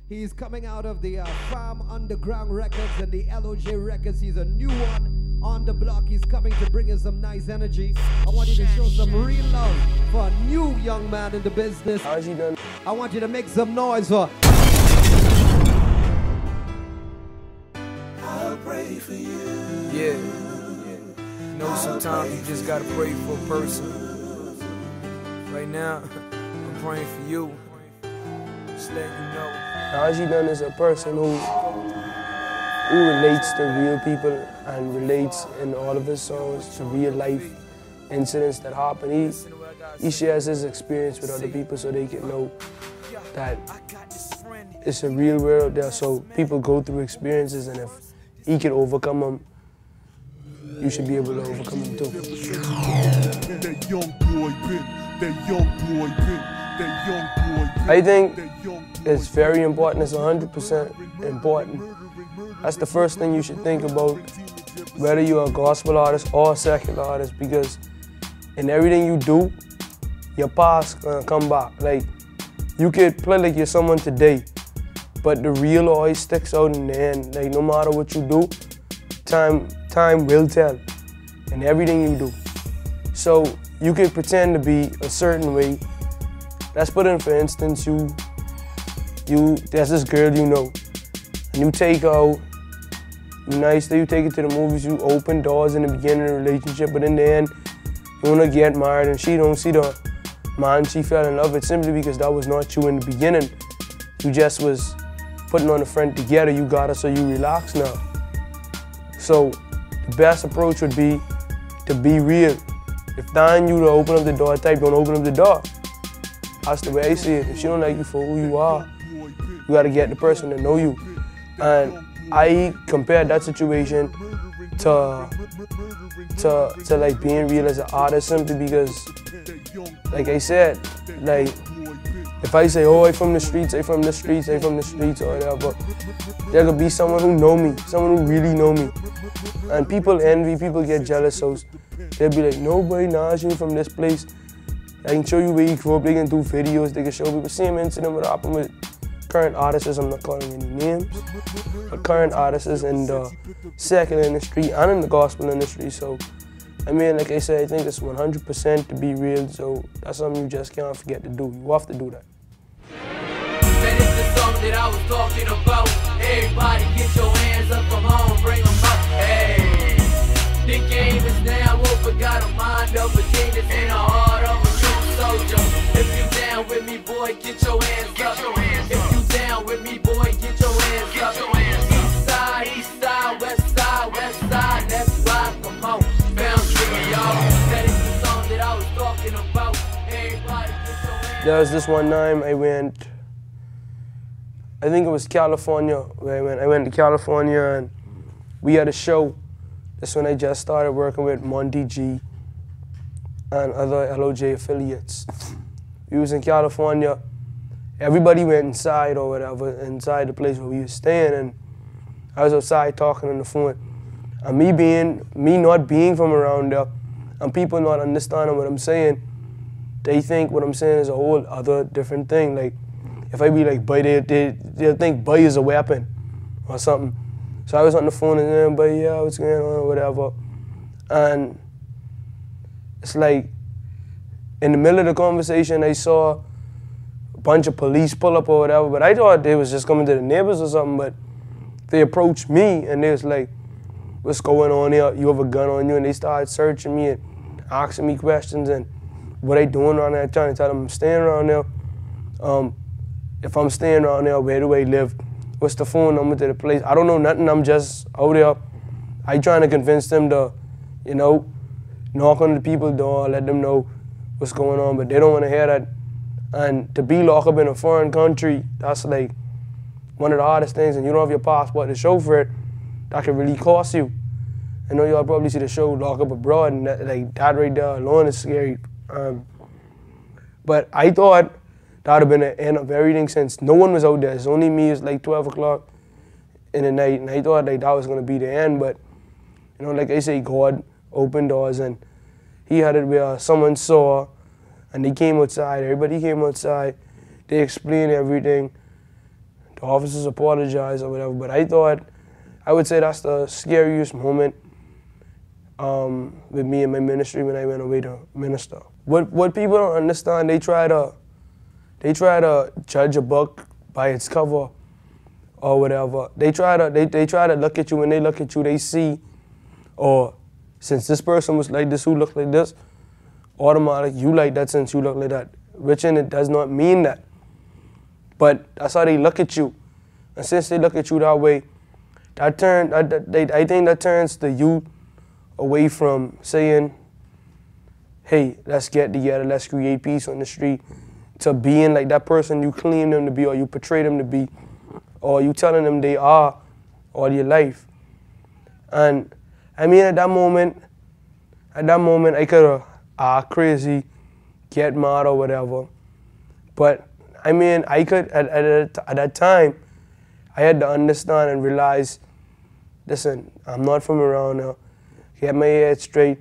He's coming out of the Farm Underground Records and the LOJ Records. He's a new one on the block. He's coming to bring us some nice energy. I want you to show some real love for a new young man in the business. Najie Dun. I want you to make some noise for... I'll pray for you. Yeah. You know, sometimes you just gotta pray for a person. Right now, I'm praying for you. Just letting you know. Najie Dun is a person who relates to real people and relates in all of his songs to real life incidents that happen. He shares his experience with other people so they can know that it's a real world there. So people go through experiences, and if he can overcome them, you should be able to overcome them too. I think it's very important. It's 100% important. That's the first thing you should think about, whether you're a gospel artist or a secular artist, because in everything you do, your past gonna come back. Like, you could play like you're someone today, but the real always sticks out in the end. Like, no matter what you do, time will tell in everything you do. So you could pretend to be a certain way. Let's put in, for instance, there's this girl you know, and you take her out, you nice, you take her to the movies, you open doors in the beginning of the relationship, but in the end, you wanna get married, and she don't see the man she fell in love with simply because that was not you in the beginning. You just was putting on the front together, you got her, so you relax now. So the best approach would be to be real. If dying you to open up the door type, don't open up the door. That's the way I see it. If she don't like you for who you are, you gotta get the person to know you. And I compared that situation to like being real as an artist, simply because, like I said, like if I say, oh, I'm from the streets, I'm from the streets, I'm from the streets, or whatever, there could be someone who know me, someone who really know me. And people envy, people get jealous, so they'll be like, nobody knows you from this place. I can show you where you grew up, they can do videos, they can show people. Same incident with happened with current artists, I'm not calling any names, but current artists in the secular industry and in the gospel industry. So, I mean, like I said, I think it's 100% to be real, so that's something you just can't forget to do. You have to do that. Man, it's the song that I was talking about. Everybody get your hands up, come on, bring them up. Hey, the game is now over, got a mind of a genius and a heart of a true soldier. If you down with me, boy, get your hands up. If you down with me, boy, get your hands up. East side, west side, left, right, come on. Bounce with me, y'all. That is the song that I was talking about. Everybody get your hands up. There was this one time I went, I think it was California, where I went to California and we had a show. That's when I just started working with Monty G and other LOJ affiliates. We was in California. Everybody went inside or whatever, inside the place where we were staying, and I was outside talking on the phone. And me not being from around there, and people not understanding what I'm saying, they think what I'm saying is a whole other different thing. Like, if I be like, boy, they'll think boy is a weapon or something. So I was on the phone and then, but yeah, what's going on, or whatever. And it's like, in the middle of the conversation, I saw a bunch of police pull up or whatever, but I thought they was just coming to the neighbors or something, but they approached me and they was like, what's going on here? You have a gun on you? And they started searching me and asking me questions and what I doing around there, trying to tell them I'm staying around there. If I'm staying around there, where do I live? What's the phone number to the place? I don't know nothing, I'm just out there. I trying to convince them to, you know, knock on the people's door, let them know what's going on, but they don't want to hear that. And to be locked up in a foreign country, that's like one of the hardest things, and you don't have your passport to show for it, that could really cost you. I know y'all probably see the show Lock Up Abroad, and that, like, that right there alone is scary. But I thought that would have been the end of everything since no one was out there. It's only me, it's like 12 o'clock in the night, and I thought like that was gonna be the end, but you know, like I say, God opened doors, and he had it where someone saw, and they came outside, everybody came outside, they explained everything. The the officers apologized or whatever, but I would say that's the scariest moment with me and my ministry when I went away to minister. What people don't understand, they try to judge a book by its cover or whatever. They try to look at you. When they look at you, they see, or since this person was like this, who looked like this, automatically you like that since you look like that. Which in it does not mean that. But that's how they look at you. And since they look at you that way, I think that turns the youth away from saying, hey, let's get together, let's create peace on the street, to being like that person you claim them to be or you portray them to be or you telling them they are all your life. And I mean, at that moment, I could have act crazy, get mad or whatever. But I mean, I could, at that time, I had to understand and realize, listen, I'm not from around here. Get my head straight,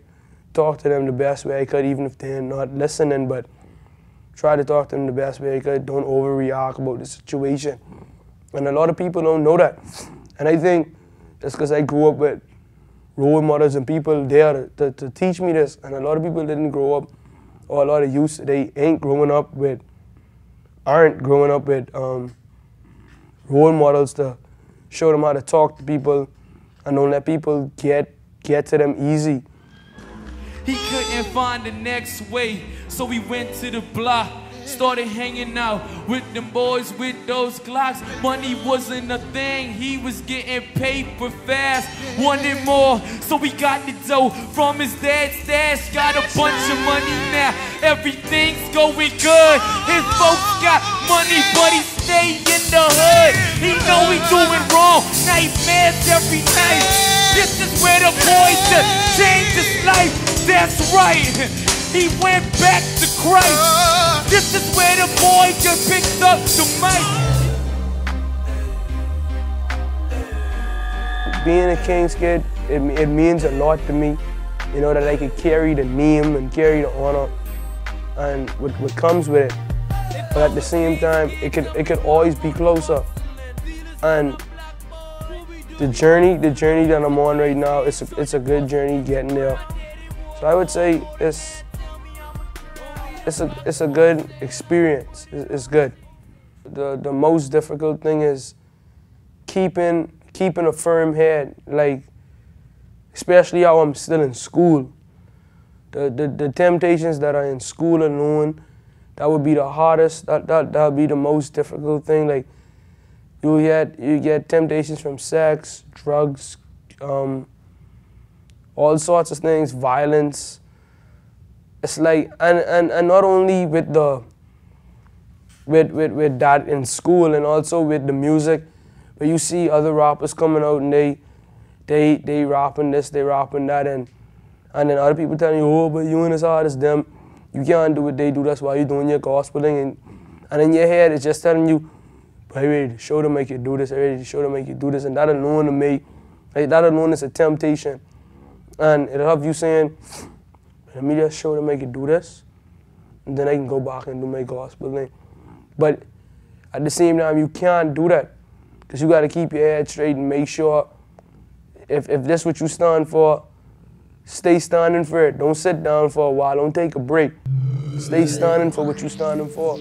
talk to them the best way I could, even if they're not listening, but try to talk to them the best way I could. Don't overreact about the situation. And a lot of people don't know that. And I think that's because I grew up with role models and people there to teach me this. And a lot of people didn't grow up, or a lot of youth, they aren't growing up with role models to show them how to talk to people and don't let people get to them easy. He couldn't find the next way, so we went to the block. Started hanging out with them boys with those Glocks. Money wasn't a thing, he was getting paper fast. Wanted more, so we got the dough from his dad's stash. Got a bunch of money now, everything's going good. His folks got money, but he stay in the hood. He know he doing wrong, nightmares every night. This is where the boy just changed his life. That's right, he went back to Christ. This is where the boy just picked up the mic. Being a King's kid, it means a lot to me. You know, that I could carry the name and carry the honor and what comes with it. But at the same time, it could always be closer. And the journey that I'm on right now, it's a good journey getting there. So I would say it's a good experience. It's good. The most difficult thing is keeping a firm head, like especially how I'm still in school. The temptations that are in school alone, that would be the hardest. That would be the most difficult thing. Like you get temptations from sex, drugs, all sorts of things, violence. It's like, and not only with that in school, and also with the music, but you see other rappers coming out and they rapping this, they rapping that, and then other people telling you, oh, but you ain't as hard as them, you can't do what they do, that's why you're doing your gospel thing, and in your head it's just telling you, but I ready to show them make you do this, I ready to show them make you do this, and that alone to me, like, that alone is a temptation, and it'll have you saying, let me just show them I can do this, and then I can go back and do my gospel thing. But at the same time, you can't do that, because you got to keep your head straight and make sure if this what you stand for, stay standing for it. Don't sit down for a while. Don't take a break. Stay standing for what you standing for.